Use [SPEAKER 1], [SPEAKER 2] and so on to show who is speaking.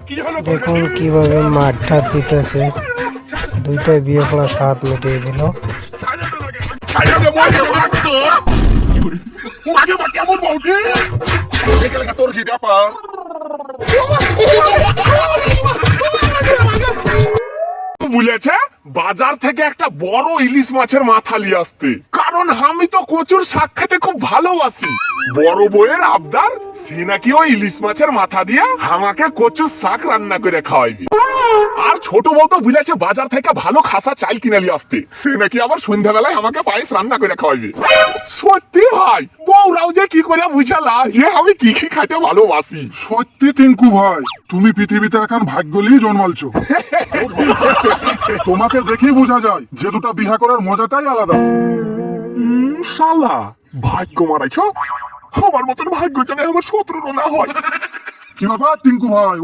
[SPEAKER 1] দেখুন কিভাবে মাঠটা দিতেছে, দুইটাই বিয়ে করা স্বাদ মিটিয়ে দিল।
[SPEAKER 2] তোর কি ব্যাপার? বলেছে বাজার থেকে একটা বড় ইলিশ মাছের মাথা নিয়ে আসতে, কারণ আমি তো কচুর শাক খেতে খুব ভালোবাসি। বড় বউয়ের আবদার, সে নাকি ওই ইলিশ মাছের মাথা দিয়ে আমাকে কচুর শাক রান্না করে খাওয়াইবি। আর ছোট বউ তো বলেছে বাজার থেকে ভালো খাসা চাল কিনে নিয়ে আসতে, সে নাকি আবার সন্ধ্যাবেলায় আমাকে পায়েস রান্না করে খাওয়াইবে। সত্যি ভাই, বউরাও যে কি করে বুঝালা যে আমি কি কি খেতে ভালোবাসি।
[SPEAKER 3] সত্যি টিঙ্কু ভাই, তুমি পৃথিবীতে এখন ভাগ্য নিয়ে জন্মালছো। তোমাকে দেখেই বোঝা যায় যে দুটা বিহা করার মজাটাই আলাদা।
[SPEAKER 2] শালা ভাগ্য মারাইছ, আমার মতন ভাগ্য জানে আমার শত্রুরও না হয়।
[SPEAKER 3] কি ব্যাপার টিঙ্কু ভাই?